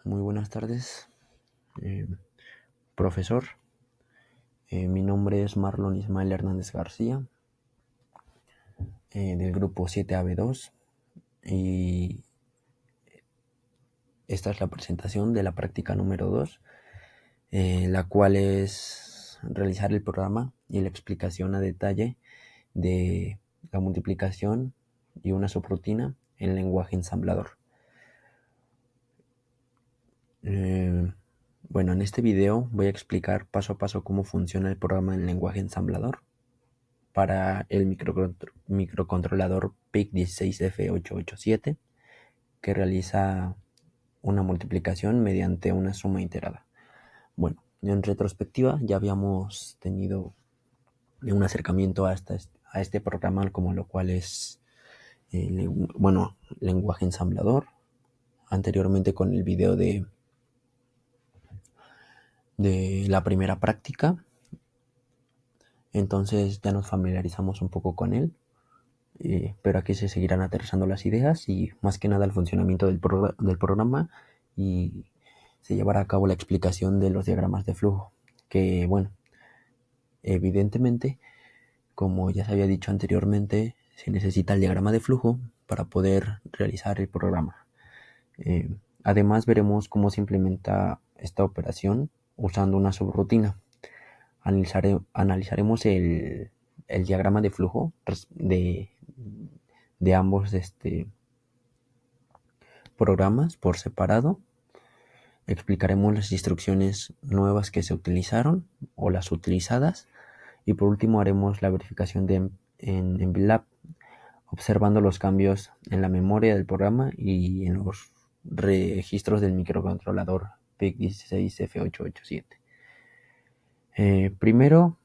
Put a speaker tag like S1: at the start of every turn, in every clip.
S1: Muy buenas tardes, eh, profesor. Mi nombre es Marlon Ismael Hernández García, del grupo 7AB2, y esta es la presentación de la práctica número 2, la cual es realizar el programa y la explicación a detalle de la multiplicación y una subrutina en lenguaje ensamblador. Bueno, en este video voy a explicar paso a paso cómo funciona el programa en lenguaje ensamblador para el microcontrolador PIC16F887, que realiza una multiplicación mediante una suma iterada. Bueno, en retrospectiva ya habíamos tenido un acercamiento a este programa, como lo cual es lenguaje ensamblador, anteriormente con el video de la primera práctica. Entonces ya nos familiarizamos un poco con él, pero aquí se seguirán aterrizando las ideas y más que nada el funcionamiento del programa, y se llevará a cabo la explicación de los diagramas de flujo, que bueno, evidentemente, como ya se había dicho anteriormente, se necesita el diagrama de flujo para poder realizar el programa. Además veremos cómo se implementa esta operación usando una subrutina. Analizaremos el diagrama de flujo de ambos programas por separado. Explicaremos las instrucciones nuevas que se utilizaron o las utilizadas, y por último haremos la verificación en MLab, observando los cambios en la memoria del programa y en los registros del microcontrolador PIC16F887. Primero,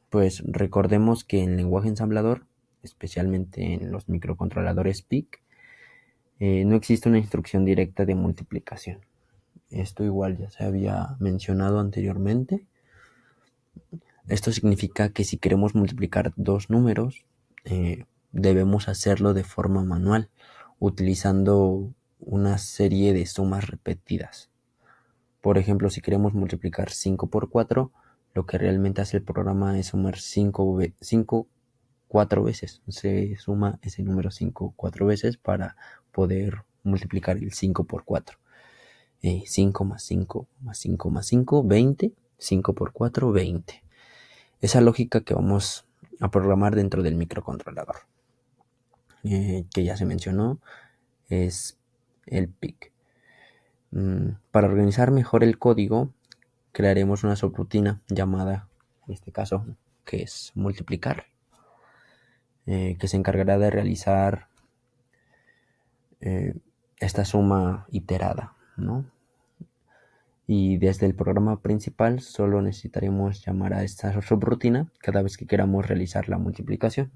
S1: pues recordemos que en lenguaje ensamblador, especialmente en los microcontroladores PIC, no existe una instrucción directa de multiplicación. Esto igual ya se había mencionado anteriormente. Esto significa que si queremos multiplicar dos números, debemos hacerlo de forma manual, utilizando una serie de sumas repetidas. Por ejemplo, si queremos multiplicar 5 por 4, lo que realmente hace el programa es sumar 5 4 veces. Se suma ese número 5 4 veces para poder multiplicar el 5 por 4. 5 más 5 más 5 más 5, 20. 5 por 4, 20. Esa lógica que vamos a programar dentro del microcontrolador, que ya se mencionó, es el PIC. Para organizar mejor el código, crearemos una subrutina llamada, en este caso, que es multiplicar, que se encargará de realizar esta suma iterada, ¿no? Y desde el programa principal solo necesitaremos llamar a esta subrutina cada vez que queramos realizar la multiplicación.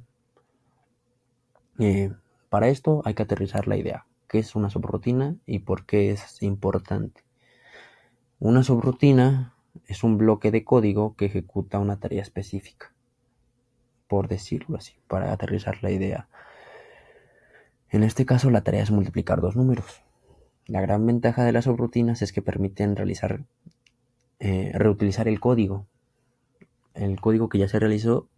S1: Para esto hay que aterrizar la idea: ¿qué es una subrutina y por qué es importante? Una subrutina es un bloque de código que ejecuta una tarea específica, por decirlo así, para aterrizar la idea. En este caso, la tarea es multiplicar dos números. La gran ventaja de las subrutinas es que permiten reutilizar el código. El código que ya se realizó,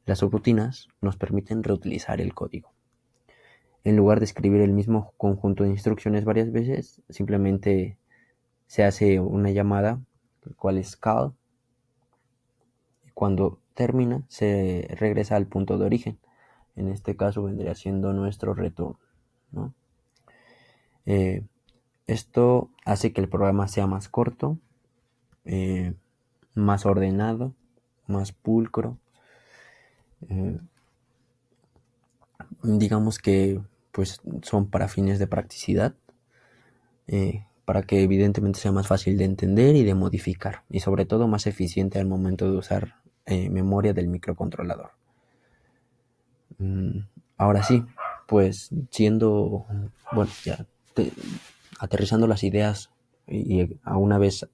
S1: las subrutinas nos permiten reutilizar el código. En lugar de escribir el mismo conjunto de instrucciones varias veces, simplemente se hace una llamada, el cual es call. Cuando termina, se regresa al punto de origen. En este caso vendría siendo nuestro return, ¿no? Esto hace que el programa sea más corto, más ordenado, más pulcro. Digamos que pues son para fines de practicidad, para que evidentemente sea más fácil de entender y de modificar, y sobre todo más eficiente al momento de usar memoria del microcontrolador. Ahora sí, pues aterrizando las ideas, y a una vez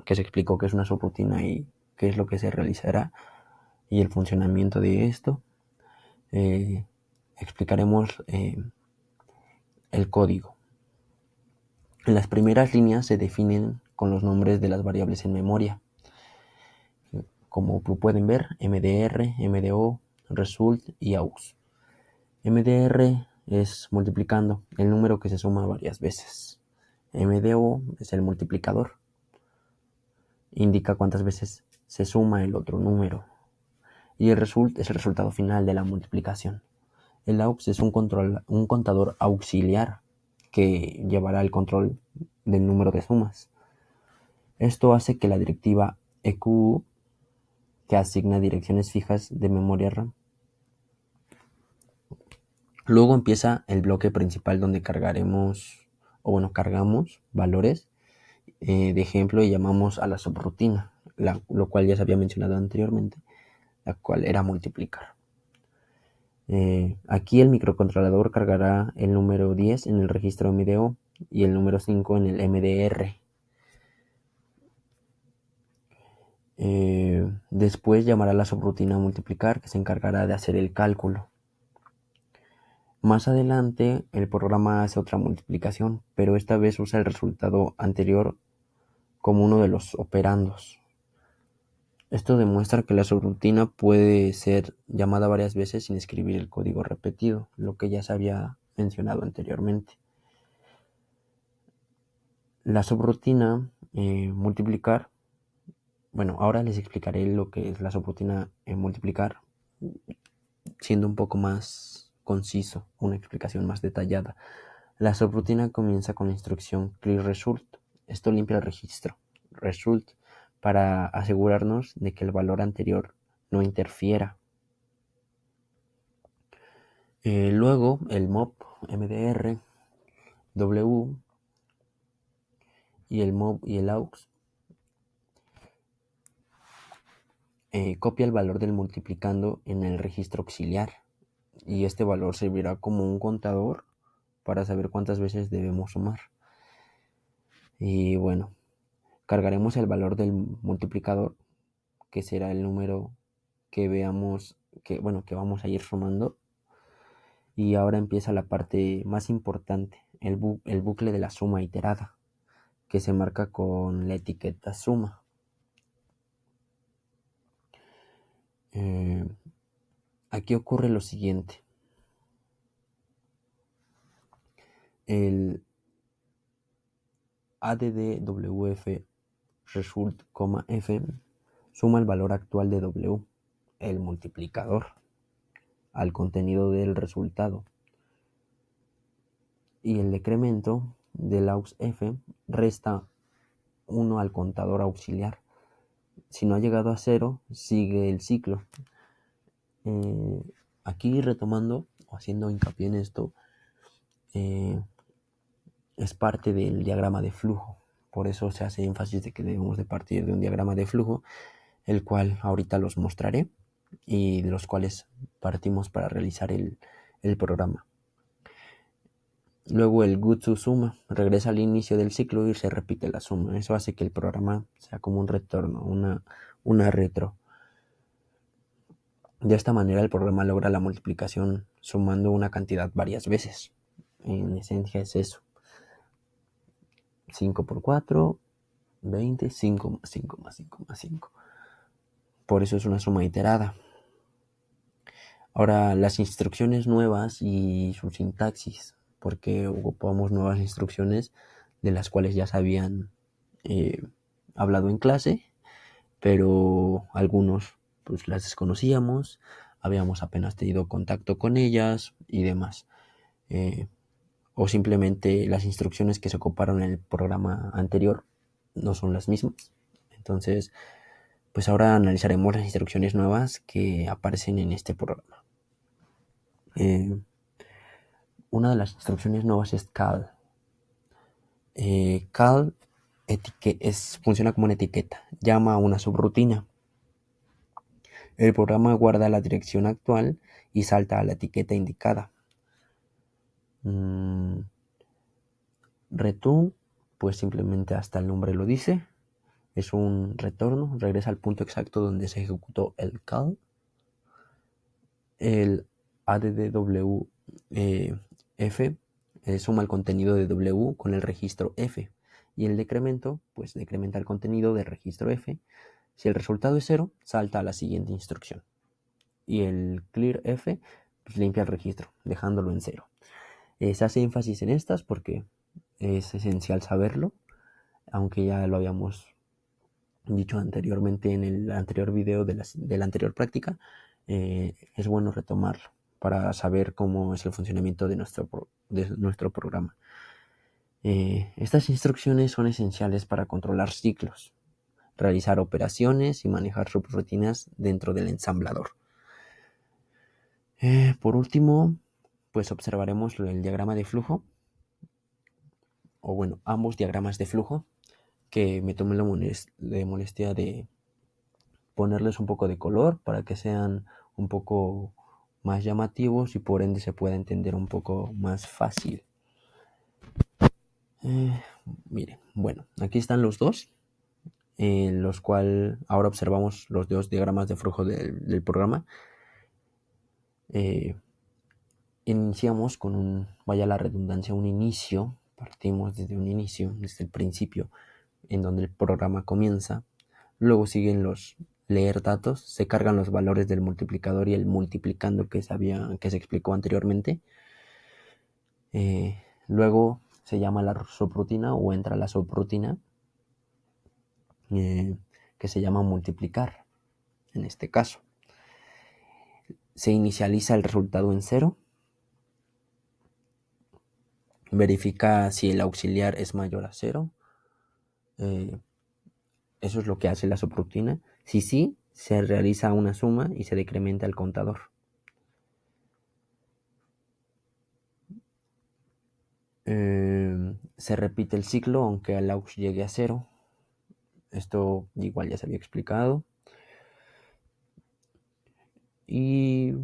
S1: que se explicó qué es una subrutina y qué es lo que se realizará y el funcionamiento de esto, explicaremos el código. En las primeras líneas se definen con los nombres de las variables en memoria. Como pueden ver, MDR, MDO, result y aux. MDR es multiplicando, el número que se suma varias veces. MDO es el multiplicador, indica cuántas veces se suma el otro número. Y el result es el resultado final de la multiplicación. El aux es un contador auxiliar que llevará el control del número de sumas. Esto hace que la directiva EQU, que asigna direcciones fijas de memoria RAM. Luego empieza el bloque principal donde cargamos valores de ejemplo y llamamos a la subrutina, lo cual ya se había mencionado anteriormente, la cual era multiplicar. Aquí el microcontrolador cargará el número 10 en el registro MDO y el número 5 en el MDR. Después llamará a la subrutina multiplicar, que se encargará de hacer el cálculo. Más adelante el programa hace otra multiplicación, pero esta vez usa el resultado anterior como uno de los operandos. Esto demuestra que la subrutina puede ser llamada varias veces sin escribir el código repetido, lo que ya se había mencionado anteriormente. La subrutina multiplicar, ahora les explicaré lo que es la subrutina multiplicar, siendo un poco más conciso, una explicación más detallada. La subrutina comienza con la instrucción clear result. Esto limpia el registro result para asegurarnos de que el valor anterior no interfiera. Luego el mob MDR, W y el mob y el aux copia el valor del multiplicando en el registro auxiliar y este valor servirá como un contador para saber cuántas veces debemos sumar. Y cargaremos el valor del multiplicador, que será el número que veamos que vamos a ir sumando. Y ahora empieza la parte más importante, el bucle de la suma iterada, que se marca con la etiqueta suma. Aquí ocurre lo siguiente. El addwf result, f suma el valor actual de w, el multiplicador, al contenido del resultado. Y el decremento del aux f resta 1 al contador auxiliar. Si no ha llegado a 0, sigue el ciclo. Aquí retomando o haciendo hincapié en esto, es parte del diagrama de flujo. Por eso se hace énfasis de que debemos de partir de un diagrama de flujo, el cual ahorita los mostraré y de los cuales partimos para realizar el programa. Luego el Gutsu suma regresa al inicio del ciclo y se repite la suma. Eso hace que el programa sea como un retorno, una retro. De esta manera el programa logra la multiplicación sumando una cantidad varias veces. En esencia es eso. 5 por 4, 20, 5 más 5 más 5 más 5. Por eso es una suma iterada. Ahora, las instrucciones nuevas y su sintaxis, porque ocupamos nuevas instrucciones de las cuales ya se habían hablado en clase, pero algunos pues las desconocíamos, habíamos apenas tenido contacto con ellas y demás. O simplemente las instrucciones que se ocuparon en el programa anterior no son las mismas. Entonces, pues ahora analizaremos las instrucciones nuevas que aparecen en este programa. Una de las instrucciones nuevas es call. Call funciona como una etiqueta, llama a una subrutina. El programa guarda la dirección actual y salta a la etiqueta indicada. Return, pues simplemente hasta el nombre lo dice, es un retorno, regresa al punto exacto donde se ejecutó el call. El addwf suma el contenido de W con el registro F. Y el decremento, pues decrementa el contenido del registro F. Si el resultado es 0, salta a la siguiente instrucción. Y el clear F, pues limpia el registro, dejándolo en 0. Se hace énfasis en estas porque es esencial saberlo, aunque ya lo habíamos dicho anteriormente en el anterior video de la anterior práctica. Es bueno retomarlo para saber cómo es el funcionamiento de nuestro programa. Estas instrucciones son esenciales para controlar ciclos, realizar operaciones y manejar subrutinas dentro del ensamblador. Por último, pues observaremos el diagrama de flujo, o bueno, ambos diagramas de flujo, que me tomé la molestia de ponerles un poco de color para que sean un poco más llamativos y por ende se pueda entender un poco más fácil. Miren, bueno, aquí están los dos, en los cuales ahora observamos los dos diagramas de flujo del programa. Iniciamos con vaya la redundancia, un inicio, partimos desde un inicio, desde el principio, en donde el programa comienza. Luego siguen los leer datos, se cargan los valores del multiplicador y el multiplicando que se explicó anteriormente. Luego se llama la subrutina o entra la subrutina que se llama multiplicar. En este caso, se inicializa el resultado en 0. Verifica si el auxiliar es mayor a 0. Eso es lo que hace la subrutina. Si sí, se realiza una suma y se decrementa el contador. Se repite el ciclo aunque el aux llegue a 0. Esto igual ya se había explicado. Y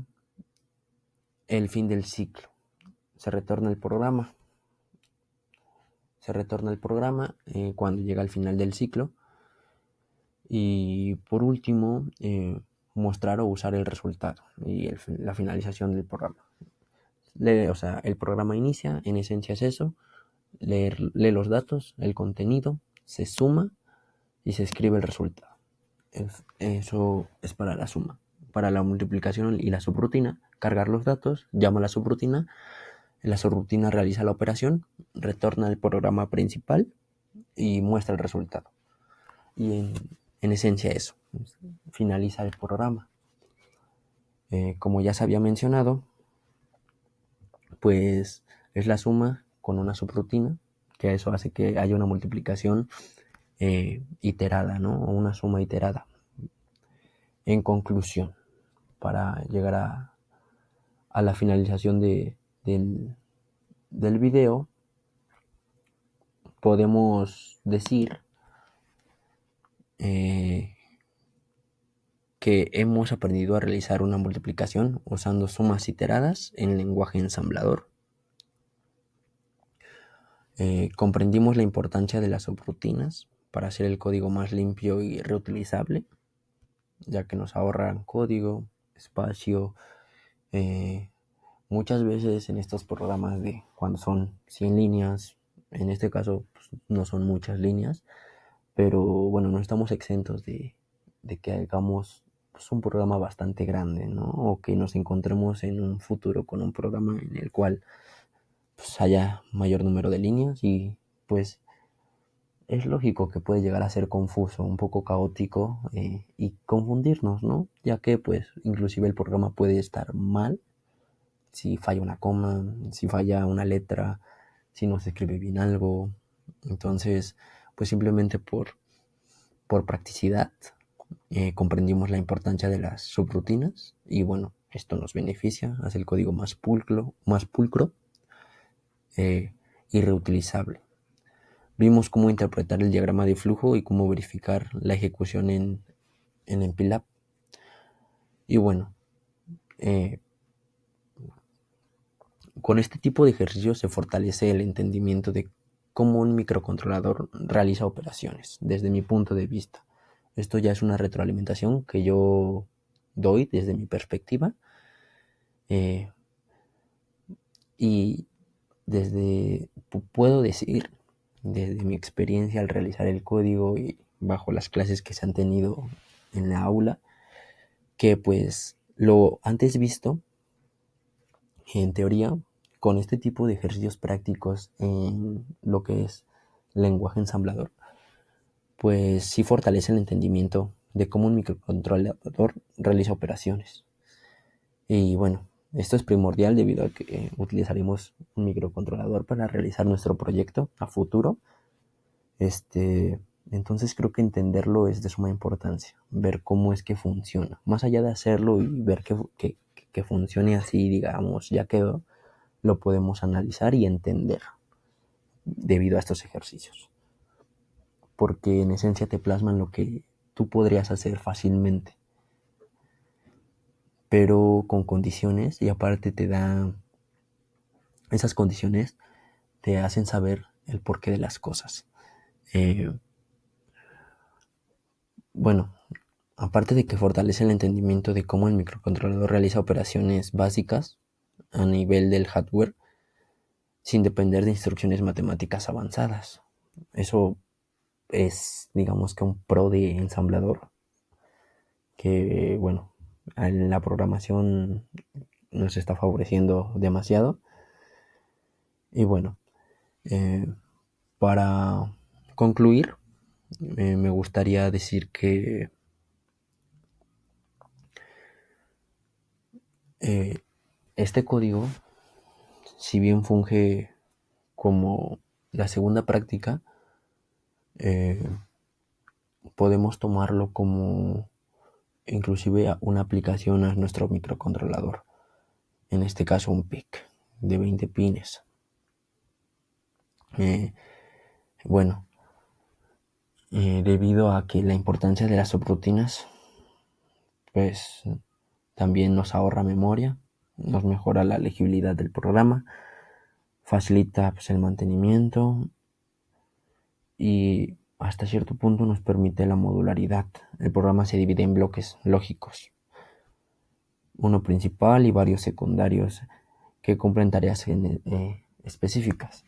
S1: el fin del ciclo. Se retorna el programa. Cuando llega al final del ciclo. Y por último, mostrar o usar el resultado y la finalización del programa. El programa inicia, en esencia es eso, lee los datos, el contenido, se suma y se escribe el resultado. Eso es para la suma. Para la multiplicación y la subrutina, cargar los datos, llama a la subrutina realiza la operación, retorna el programa principal y muestra el resultado. Y en esencia eso, finaliza el programa. Como ya se había mencionado, pues es la suma con una subrutina, que eso hace que haya una multiplicación iterada, ¿no? O una suma iterada. En conclusión, para llegar a la finalización del video, podemos decir que hemos aprendido a realizar una multiplicación usando sumas iteradas en lenguaje ensamblador. Comprendimos la importancia de las subrutinas para hacer el código más limpio y reutilizable, ya que nos ahorran código, espacio. Muchas veces en estos programas de cuando son 100 líneas, en este caso pues, no son muchas líneas, pero bueno, no estamos exentos de que hagamos pues, un programa bastante grande, ¿no? O que nos encontremos en un futuro con un programa en el cual pues, haya mayor número de líneas y pues es lógico que puede llegar a ser confuso, un poco caótico y confundirnos, ¿no? Ya que pues inclusive el programa puede estar mal si falla una coma, si falla una letra, si no se escribe bien algo. Entonces, pues simplemente por practicidad comprendimos la importancia de las subrutinas y bueno, esto nos beneficia, hace el código más pulcro y reutilizable. Vimos cómo interpretar el diagrama de flujo y cómo verificar la ejecución en MPLAB. Y bueno, con este tipo de ejercicios se fortalece el entendimiento de cómo un microcontrolador realiza operaciones, desde mi punto de vista. Esto ya es una retroalimentación que yo doy desde mi perspectiva. Y puedo decir, desde mi experiencia al realizar el código y bajo las clases que se han tenido en la aula, que pues lo antes visto, en teoría, con este tipo de ejercicios prácticos en lo que es lenguaje ensamblador, pues sí fortalece el entendimiento de cómo un microcontrolador realiza operaciones. Y bueno, esto es primordial debido a que utilizaremos un microcontrolador para realizar nuestro proyecto a futuro. Entonces creo que entenderlo es de suma importancia, ver cómo es que funciona. Más allá de hacerlo y ver que funcione así, digamos, ya quedó, lo podemos analizar y entender debido a estos ejercicios. Porque en esencia te plasman lo que tú podrías hacer fácilmente, pero con condiciones, y aparte esas condiciones te hacen saber el porqué de las cosas. Bueno, aparte de que fortalece el entendimiento de cómo el microcontrolador realiza operaciones básicas a nivel del hardware sin depender de instrucciones matemáticas avanzadas. Eso es, digamos que un pro de ensamblador que, bueno, en la programación nos está favoreciendo demasiado. Y bueno, eh, para concluir, me gustaría decir que este código, si bien funge como la segunda práctica, eh, podemos tomarlo como inclusive una aplicación a nuestro microcontrolador. En este caso un PIC de 20 pines. Bueno, debido a que la importancia de las subrutinas, pues también nos ahorra memoria, nos mejora la legibilidad del programa, facilita pues, el mantenimiento y hasta cierto punto nos permite la modularidad. El programa se divide en bloques lógicos, uno principal y varios secundarios que cumplen tareas específicas.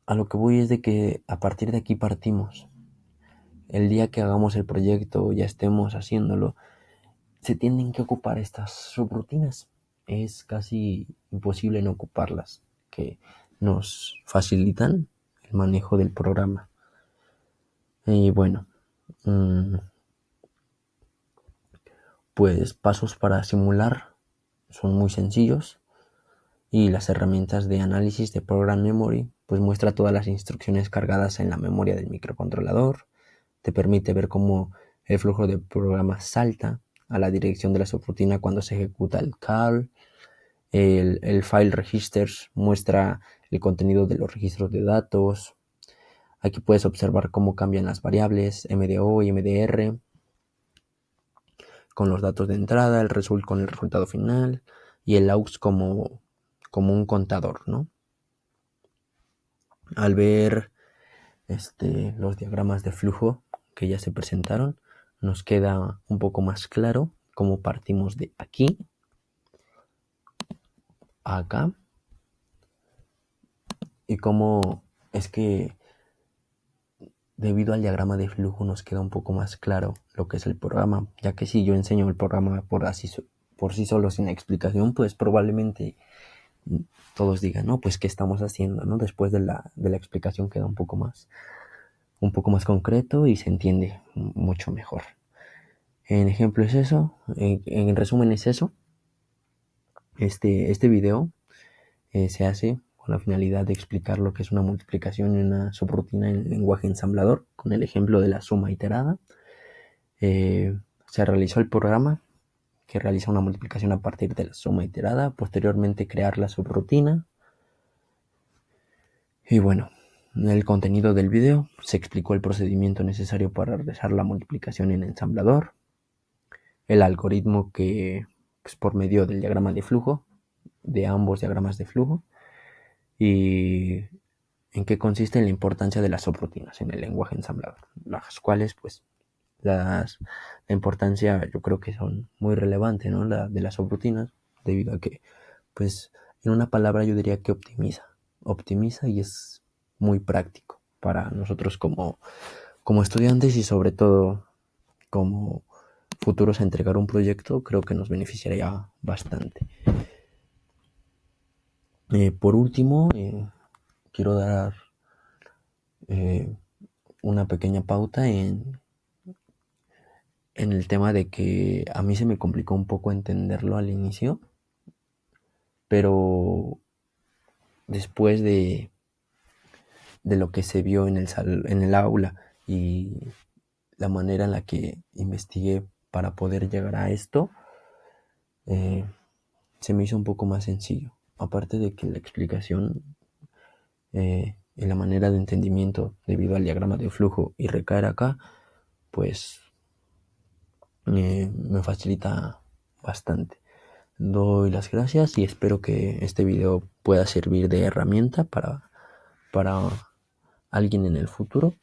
S1: A lo que voy es de que a partir de aquí partimos. El día que hagamos el proyecto, ya estemos haciéndolo, se tienen que ocupar estas subrutinas. Es casi imposible no ocuparlas, que nos facilitan el manejo del programa. Y bueno, pues pasos para simular son muy sencillos y las herramientas de análisis de Program Memory pues muestra todas las instrucciones cargadas en la memoria del microcontrolador, te permite ver cómo el flujo de programa salta a la dirección de la subrutina cuando se ejecuta el call. El file registers muestra el contenido de los registros de datos. Aquí puedes observar cómo cambian las variables MDO y MDR con los datos de entrada, con el resultado final y el aux como un contador, ¿no? Al ver los diagramas de flujo que ya se presentaron, nos queda un poco más claro cómo partimos de aquí a acá y cómo es que debido al diagrama de flujo nos queda un poco más claro lo que es el programa, ya que si yo enseño el programa por sí solo sin explicación, pues probablemente todos digan, no, pues qué estamos haciendo, ¿no? Después de la explicación queda un poco más concreto y se entiende mucho mejor. En ejemplo es eso, en resumen es eso. Este video se hace con la finalidad de explicar lo que es una multiplicación y una subrutina en lenguaje ensamblador, con el ejemplo de la suma iterada. Se realizó el programa que realiza una multiplicación a partir de la suma iterada, posteriormente crear la subrutina. Y bueno, en el contenido del video se explicó el procedimiento necesario para realizar la multiplicación en ensamblador, el algoritmo que pues, por medio del diagrama de flujo, de ambos diagramas de flujo, y en qué consiste la importancia de las subrutinas en el lenguaje ensamblador, las cuales pues la importancia yo creo que son muy relevantes, ¿no? De las subrutinas, debido a que pues en una palabra yo diría que optimiza. optimiza y es muy práctico para nosotros como estudiantes y sobre todo como futuros a entregar un proyecto. Creo que nos beneficiaría bastante. Por último, quiero dar eh, una pequeña pauta en el tema de que a mí se me complicó un poco entenderlo al inicio, pero después de lo que se vio en el aula y la manera en la que investigué para poder llegar a esto, eh, se me hizo un poco más sencillo. Aparte de que la explicación y la manera de entendimiento debido al diagrama de flujo y recaer acá, pues me facilita bastante. Doy las gracias y espero que este video pueda servir de herramienta para alguien en el futuro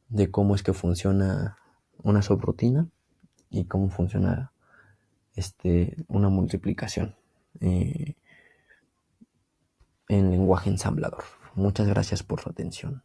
S1: de cómo es que funciona una subrutina y cómo funciona una multiplicación en lenguaje ensamblador. Muchas gracias por su atención.